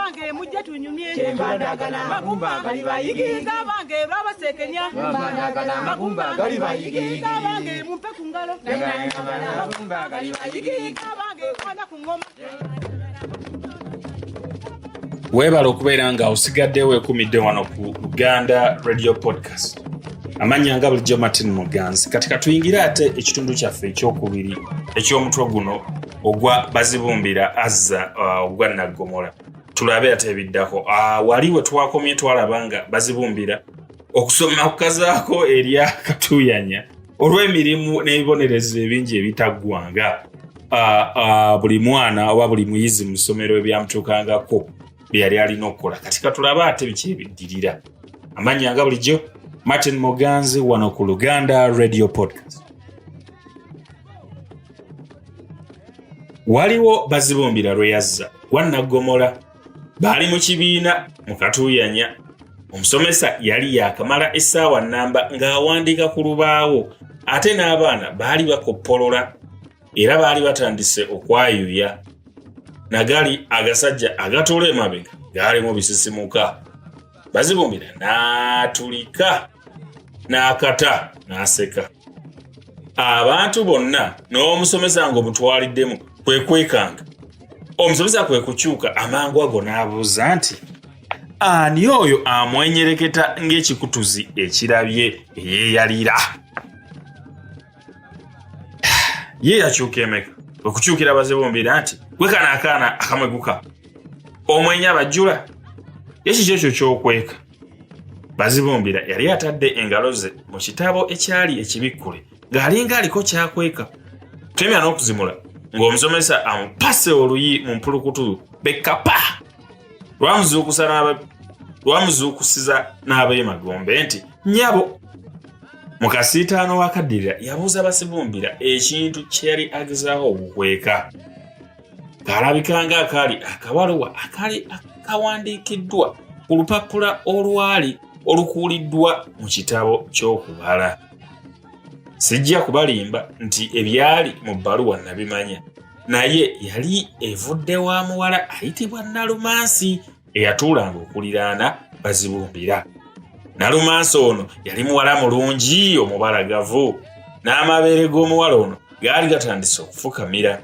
bange mujja tunyumye magumba gali bayigiga bange babasekenya magumba gali bayigiga bange mumpe ku ngalo magumba gali bayigiga bange kwana ku ngoma. Weebala okubeera nga osigadde weekumidde wano ku Uganda Radio Podcast. Amanya nga bulijjo Martin Muganzi. Kati katuyingire ate ekitundu kyaffe ekyokubiri eky'omutwe guno ogwa Bazibumbira Azza ogwa Nnaggomola. Tulabe ate ebiddako. Wali we twakomye twalaba nga Bazibumbira okusoma kukazaako erya katuyanya olw'emirimu n'ebibonerezo ebingi ebitaggwanga. Buli mwana oba buli muyizi mu ssomero ebyamutuukangako byali alina okukola. Kati katulaba ate biki ebiddirira. Amanya nga bulijjo Martin Muganzi wano ku Uganda Radio Podcast. Waliwo Bazibumbira lwe yazza gwa Nnaggomola baali mu kibiina mu katuyanya. Omusomesa yali yakamala essaawa nnamba ng'awandiika ku lubaawo ate n'abaana baali bakoppolola era baali batandise okwayuya. Nagali agasajja agatuula emabega gaalimu bisisimuka. Bazibumbira n'atulika n'akata n'aseka. Abantu bonna n'omusomesa ng'omutwaliddemu kwe kwekanga. Omusomesa kwe kukyuka amangu ago n'abuuza nti ani oyo amwenyereketa ng'ekikutuzi ekirabye eyeeyalira? Ye yakyuka emeka okukyukira Bazibumbira nti gwe kana akaana akamweguka omwenya abajjula ekikyo ekyo ky'okweka. Bazibumbira yali atadde engalo ze mu kitabo ekyali ekibikkule ng'alinga aliko kyakweka. Temya n'okuzimula ng'omusomesa amupase oluyi mu mpulukutu bekkapa. Lwamuzuukusiza n'abeemagombe nti nnyabo. Mu kasiitaano wakaddirira yabuuza Bazibumbira ekintu kye yali agezaaho okukweka. Kalabika nga akaali akabaluwa akaali akawandiikiddwa ku lupapula olwali olukuuliddwa mu kitabo ky'okubala. Sijja kubalimba nti ebyali mu bbaluwa nabimanya, naye yali evudde wa muwala ayitibwa Nalumansi eyatuulanga okuliraana Bazibumbira. Nalumansi ono yali muwala mulungi omubalagavu, n'amabeere g'omuwala ono gaali gatandise okufukamira.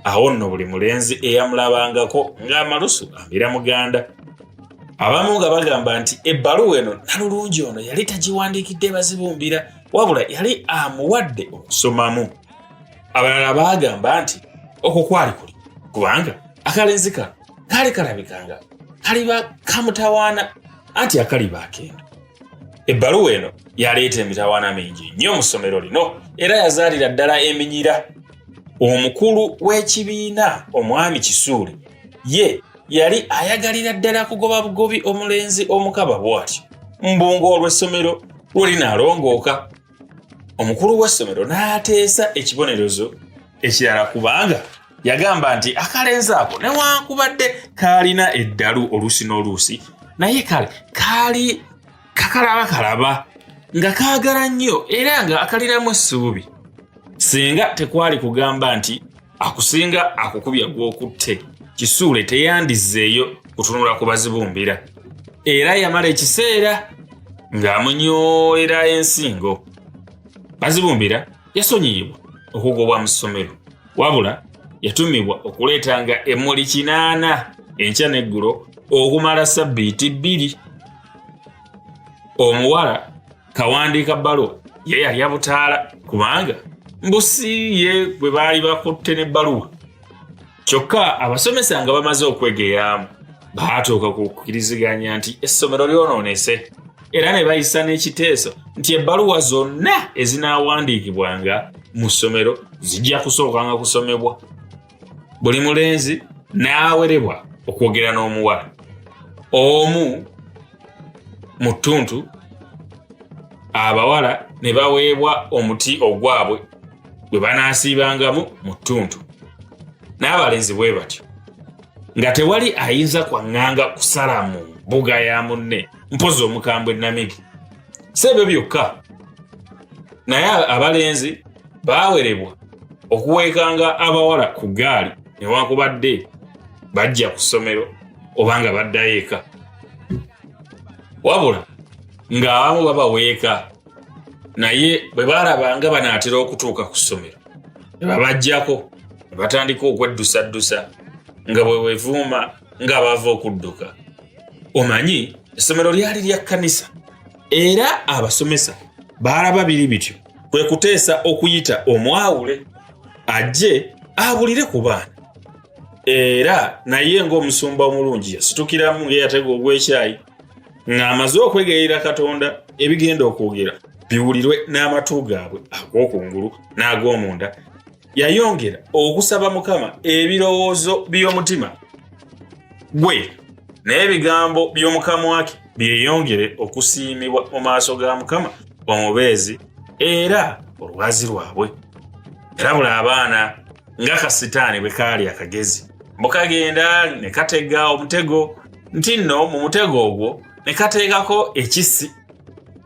Awo nno buli mulenzi eyamulabangako ng'amalusu ambira muganda. Abamu nga bagamba nti ebbaluwa eno Nalulungi ono yali tagiwandiikidde Bazibumbira wabula yali amuwadde okusomamu. Abalala bagamba nti okwo kwali kuli kubanga akalenzi kano kaali kalabikanga kaliba kamutawaana anti akaliba akendo. Ebbaluwa eno yaleeta emitawaana mingi nnyo mu ssomero lino era yazaalira ddala eminyira. Omukulu w'ekibiina omwami Kisuule ye yali ayagalira ddala kugoba bugobi omulenzi omukaba bw'atyo mbungo olw'essomero lw'linaalongooka. Omukulu w'essomero n'ateesa ekibonerezo ekirala kubanga yagamba nti akalenzi ako newankubadde kaalina eddalu oluusi n'oluusi naye kale kaali kakalabakalaba nga kaagala nnyo era nga akalinamu essuubi. Singa tekwali kugamba nti akusinga akukubya gw'okutte, Kisuule teyandizzeeyo kutunula ku Bazibumbira era yamala ekiseera ng'amunyoolera ensingo. Bazibumbira yasonyiyibwa okugobwa mu ssomero wabula yatumibwa okuleetanga emmuli 8 enkya n'eggulo okumala ssabbiiti 2. Omuwala kawandiika bbaluwa ye yali abutaala kubanga mbusi ye bwe baali bakutte n'ebbaluwa. Kyokka abasomesa nga bamaze okwegeeramu baatuuka ku kukkiriziganya nti essomero lyonoonese era ne bayisa n'ekiteeso nti ebbaluwa zonna ezinaawandiikibwanga mu ssomero zijja kusookanga kusomebwa. Buli mulenzi n'awerebwa okwogera n'omuwala omu mu ttuntu, abawala ne baweebwa omuti ogwabwe bwe banaasiibangamu mu ttuntu, n'abalenzi bwe batyo, nga tewali ayinza kwaŋŋanga kusala mu mbuga ya munne mpozi omukambwe Namibi. Si ebyo byokka, naye abalenzi baawerebwa okuweekanga abawala ku ggaali newankubadde bajja ku ssomero obanga baddayo eka. Wabula ng'abamu babaweeka naye bwe baalabanga banaatera okutuuka ku ssomero ne babaggyako ne batandika okweddusaddusa nga bwe wevuuma nga bava okudduka. Omanyi essomero lyali lya kkanisa era abasomesa baalaba biri bityo kwe kuteesa okuyita omwawule ajje abulire ku baana. Era naye ng'omusumba omulungi yasitukiramu ng'eyatega ogw'ekyayi ng'amaze okwegayirira Katonda ebigenda okwogera biwulirwe n'amatu gaabwe ag'okungulu n'ag'omunda. Yayongera okusaba Mukama ebirowoozo by'omutima gwe n'ebigambo by'omukamwa ke byeyongere okusiimibwa mu maaso ga Mukama omubeezi era olwazi lwabwe. Era buli abaana nga kasitaani bwe kaali akagezi bukagenda ne katega omutego nti nno mu mutego ogwo ne kateekako ekisi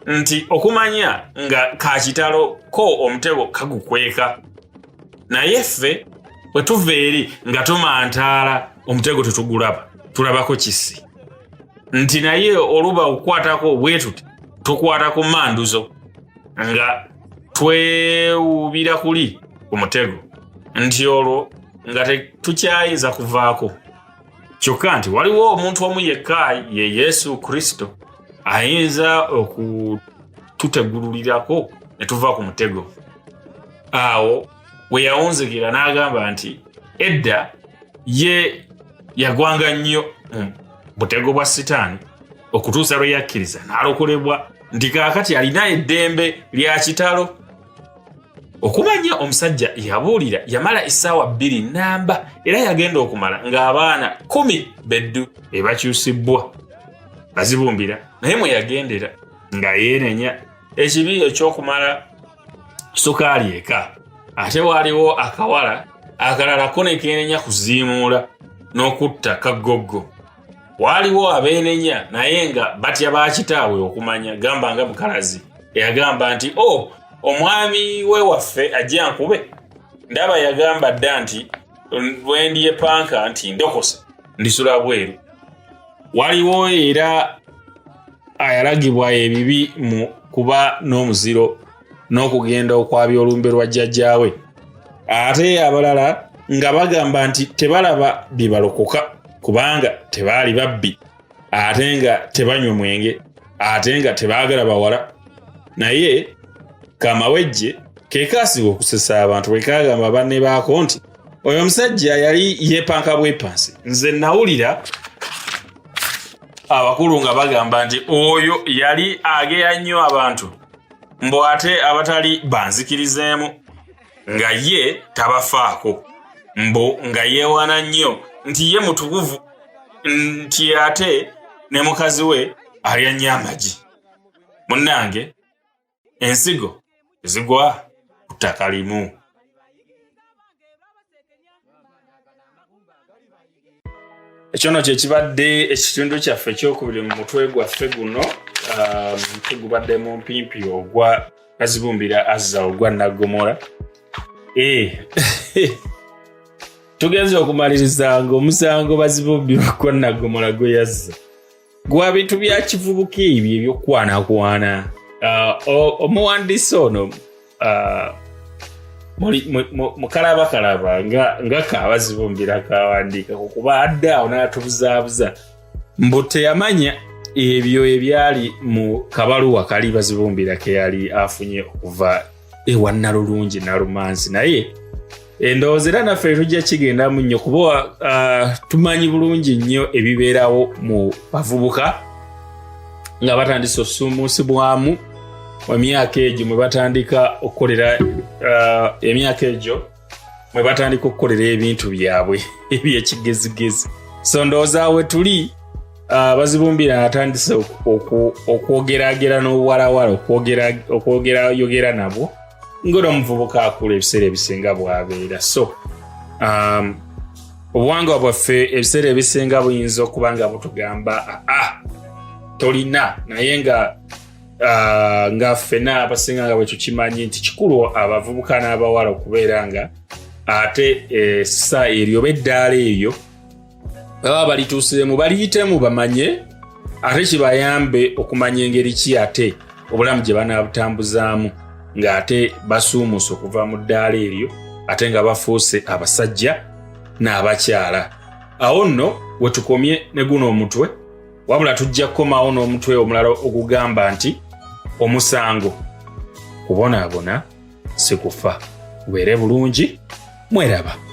nti okumanya nga kakitalo ko omutego kagukweka. Naye ffe bwe tuva eri nga tumantaala omutego tetugulaba tulabako kisi nti naye oluba okukwatako bwetuti tukwata ku manduzo nga twewubira kuli ku mutego nti olwo nga tetukyayinza kuvaako. Kyokka nti waliwo omuntu omu yekka ye Yesu Kristo ayinza okututegululirako ne tuva ku mutego. Awo we yawunzikira n'agamba nti edda ye yagwanga nnyo mu butego bwa Sitaani okutuusa lwe yakkiriza n'alokolebwa nti kaakati alina eddembe lya kitalo. Okumanya omusajja yabuulira yamala essaawa 2 namba era yagenda okumala ng'abaana 10 beddu ebakyusibbwa. Bazibumbira naye mwe yagendera nga yeenenya ekibi eky'okumala sukaali eka. Ate waaliwo akawala akalala ko ne keenenya kuziimuula n'okutta kagoggo. Waaliwo abeenenya naye nga batya bakitaabwe okumanya gamba nga mukalazi eyagamba nti omwami we waffe ajja nkube. Ndaba yagamba dda nti bwe ndiye panka nti ndokose ndisula bweru. Waliwo era ayalagibwa ebibi mu kuba n'omuziro n'okugenda okwabya olumbe lwa jjajjaawe. Ate abalala nga bagamba nti tebalaba bibalokoka kubanga tebaali babbi, ate nga tebanywa mwenge, ate nga tebaagala bawala. Naye kamawejje ke kaasiba okusesa abantu bwe kagamba banne baako nti oyo omusajja yali yeepanka bwepansi. Nze nawulira abakulu nga bagamba nti oyo yali ageya nnyo abantu mbu ate abatali banzikirizeemu nga ye tabafaako mbu nga yeewaana nnyo nti ye mutukuvu nti ate ne mukazi we alya nnyo amagi. Munnange ensigo zigwa ku ttaka limu. Ekyono kye kibadde ekitundu kyaffe ekyokubiri mu mutwe gwaffe guno. Tugubadde mu mpimpi ogwa Bazibumbira Azza ogwa Nnaggomola. Tugenze okumaliriza ng'omusango Bazibumbira ogwa Nnaggomola gwe yazza gwa bintu bya kivubuka ebyo ebyokukwanakwana. Omuwandiisi ono mukalabakalaba nga Bazibumbira kawandiika kuba addaawo n'atubuzaabuza mbu teyamanya ebyo ebyali mu kabaluwa kali Bazibumbira ke yali afunye okuva ewa Nalulungi Nalumansi. Naye endowooza era naffe tujja kigendamu nnyo kuba tumanyi bulungi nnyo ebibeerawo mu bavubuka nga batandise osuumuusibwamu emyaka egyo mwe batandika okukolera ebintu byabwe ebyekigezigezi. So ndowooza we tuli Bazibumbira atandise okwogeragera n'obuwalawala okwogera nabo ng'ono omuvubuka akula ebiseera ebisinga bwabeera. So obuwangwa bwaffe ebiseera ebisinga buyinza okuba nga butugamba tolina, naye nga ffena abasinga nga bwe tukimanyi nti kikulu abavubuka n'abawala okubeera nga ate essa eryo oba eddaala eryo baba balituusiremu baliyitemu bamanye ate kibayambe okumanya engeri ki ate obulamu gye banaabutambuzaamu ng'ate basuumusa okuva mu ddaala eryo ate nga bafuuse abasajja n'abakyala. Awo nno we tukomye ne guno omutwe, wabula tujja kukomawo n'omutwe omulala ogugamba nti omusango kubonaabona si kufa. Mubeere bulungi, mweraba.